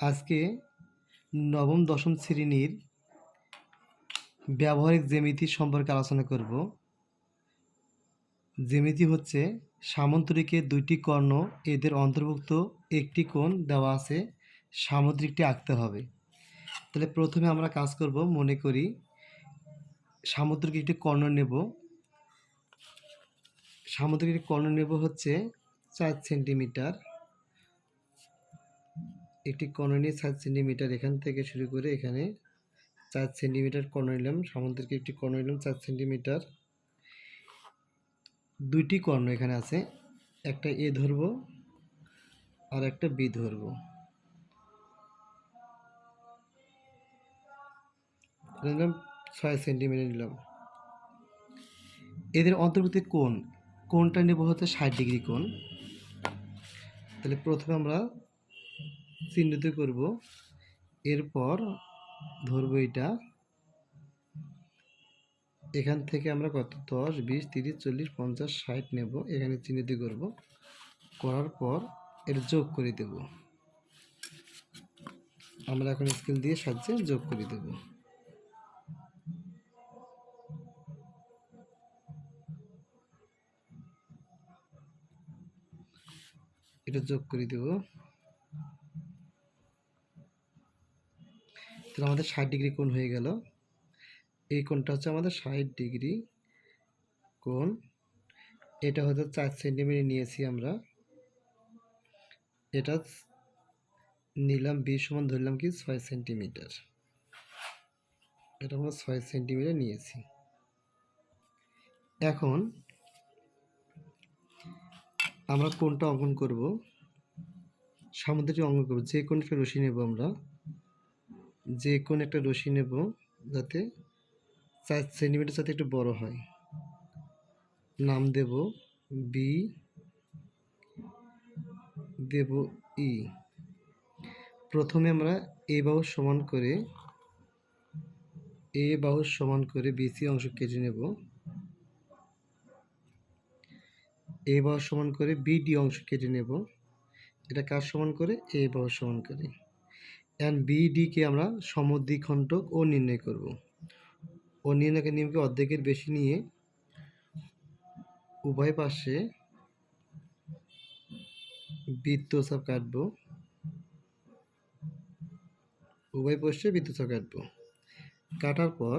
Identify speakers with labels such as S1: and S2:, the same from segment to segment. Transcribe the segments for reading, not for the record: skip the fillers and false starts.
S1: আজকে নবম দশম শ্রেণীর ব্যবহারিক জ্যামিতি সম্পর্কে আলোচনা করব। জ্যামিতি হচ্ছে সামান্তরিকের দুইটি কর্ণ, এদের অন্তর্ভুক্ত একটি কোণ দেওয়া আছে, সামুদ্রিকটি আঁকতে হবে। তাহলে প্রথমে আমরা কাজ করব, মনে করি সামুদ্রিক একটি কর্ণ নেব। সামুদ্রিক একটি কর্ণ নেব হচ্ছে 4 সেন্টিমিটার। একটি কর্ণ নিয়ে 4 সেন্টিমিটার, এখান থেকে শুরু করে এখানে 4 সেন্টিমিটার কর্ণ নিলাম। সামুদ্রিক একটি কর্ণ নিলাম 4 সেন্টিমিটার। দুইটি কর্ণ এখানে আছে, একটা এ ধরব আর একটা বি ধরব। নিলাম 6 সেন্টিমিটার নিলাম। এদের অন্তর্ভুক্ত কোণটা নেব হচ্ছে 60 ডিগ্রি কোণ। তাহলে প্রথমে আমরা চিহ্নিত করব, এরপর ধরব এটা। এখান থেকে আমরা কত 10, 20, 30, 40, 50, 60 নেব, এখানে চিহ্নিত করব। করার পর এর যোগ করে দেব। আমরা এখন স্কেল দিয়ে সাহায্যে যোগ করে দেব। এটা যোগ করে দেব। তাহলে আমাদের 60 ডিগ্রি কোণ হয়ে গেল। এই কোণটা হচ্ছে আমাদের 60 ডিগ্রি কোণ। এটা হয়তো 4 সেন্টিমিটার নিয়েছি আমরা। এটা নিলাম 20 সমান, ধরলাম কি 6 সেন্টিমিটার। এটা আমরা 6 সেন্টিমিটার নিয়েছি। এখন আমরা কোণটা অঙ্কন করব, সামুদ্রিক অঙ্কন করব। যে কোনো একটা রশি নেব আমরা, যে কোনো একটা রশি নেব যাতে 4 সেন্টিমিটার যাতে একটু বড় হয়। নাম দেব বি, দেব ই। প্রথমে আমরা এ বাহু সমান করে বিসি অংশ কেটে নেব। এ বাহু সমান করে বিডি অংশ কেটে নেব। এটা কার সমান করে? এ বাহু সমান করে। এন্ড বিডি কে আমরা সমদ্বিখণ্ডক ও নির্ণয় করব। ও নির্ণয়কের নিয়মকে অর্ধেকের বেশি নিয়ে উভয় পাশে বৃত্তচাপ কাটবো। উভয় পাশে বৃত্তচাপ কাটবো। কাটার পর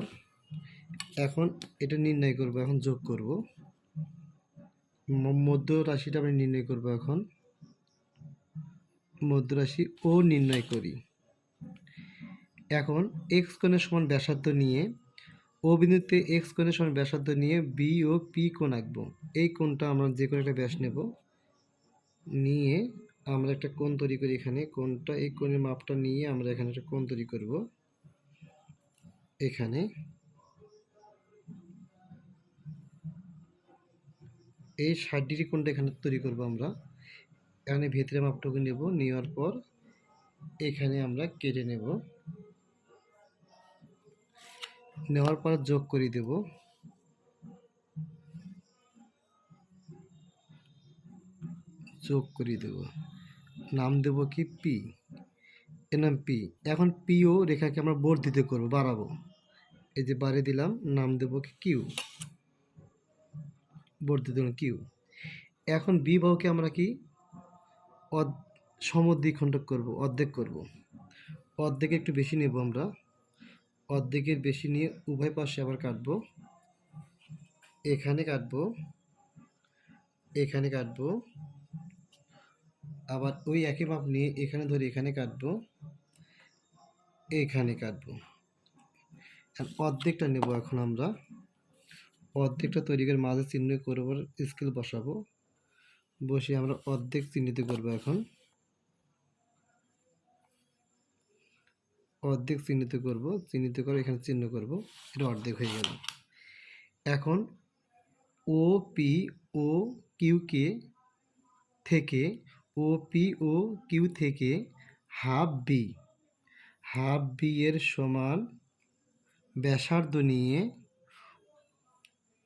S1: এখন এটা নির্ণয় করব, এখন যোগ করব। মধ্য রাশিটা আমরা নির্ণয় করব। এখন মধ্য রাশি ও নির্ণয় করি। এখন এক্স কোণের সমান ব্যাসার্ধ নিয়ে, ও বিন্দুতে এক্স কোণের সমান ব্যাসার্ধ নিয়ে বি ও পি কোণ আঁকবো। এই কোণটা আমরা যে কোনো একটা ব্যাস নেব, নিয়ে আমরা একটা কোণ তৈরি করি। এখানে কোণটা, এই কোণের মাপটা নিয়ে আমরা এখানে একটা কোণ তৈরি করব। এখানে এই 60 ডিগ্রি কোণটা এখানে তৈরি করব আমরা। এখানে ভেতরে মাপটুকু নেব, নেওয়ার পর এখানে আমরা কেটে নেব। নেওয়ার পর যোগ করে দেব। যোগ করে দেব, নাম দেব কি পি, এর নাম পি। এখন পি ও রেখাকে আমরা বর্ধিত করব, বাড়াবো। এই যে বাড়িয়ে দিলাম, নাম দেব কি কিউ, বর্ধিত কিউ। এখন বি বাহুকে আমরা কি সমদ্বিখণ্ডক করব, অর্ধেক করব। অর্ধেকে একটু বেশি নেব আমরা, অর্ধেকের বেশি নিয়ে উভয় পাশে আবার কাটবো। এখানে কাটবো, এখানে কাটবো, আবার ওই একই মাপ নিয়ে এখানে ধরে এখানে কাটবো, এখানে কাটবো। অর্ধেকটা নেব। এখন আমরা অর্ধেকটা তৈরি করে মাঝে চিহ্ন করব, স্কেল বসাবো। বসে আমরা অর্ধেক চিহ্নিত করব। এখন অর্ধেক চিহ্নিত করব, চিহ্নিত করে এখানে চিহ্ন করব। এটা অর্ধেক হয়ে গেল। এখন ও পি ও কিউকে থেকে, ও পি ও কিউ থেকে হাফ বি এর সমান ব্যাসার্ধ নিয়ে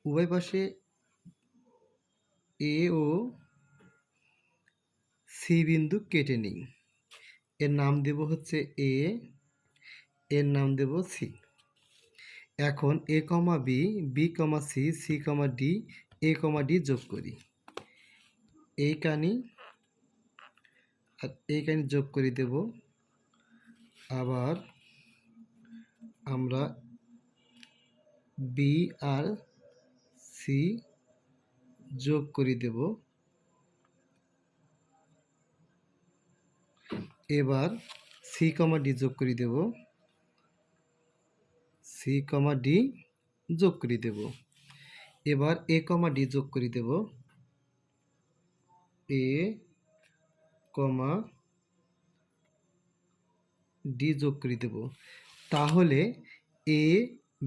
S1: উভয় পাশে এ ও সি বিন্দু কেটে নিই। এর নাম দেব হচ্ছে এ, এর নাম দেব সি। এখন এ কমা B, B comma C, c comma D, এ কমা ডি যোগ করি। এইখানে আর এইখানে যোগ করে দেব। আবার আমরা বি আর সি যোগ করে দেব। এবার সি কমা ডি যোগ করে দেব, সি কমা ডি যোগ করে দেব। এবার এ কমা ডি যোগ করে দেব, এ কমা ডি যোগ করে দেব। তাহলে এ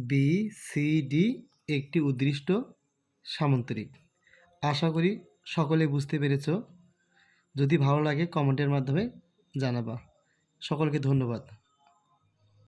S1: বি সি ডি একটি উদ্দৃষ্ট সামান্তরিক। আশা করি সকলে বুঝতে পেরেছ। যদি ভালো লাগে কমেন্টের মাধ্যমে জানাবা। সকলকে ধন্যবাদ।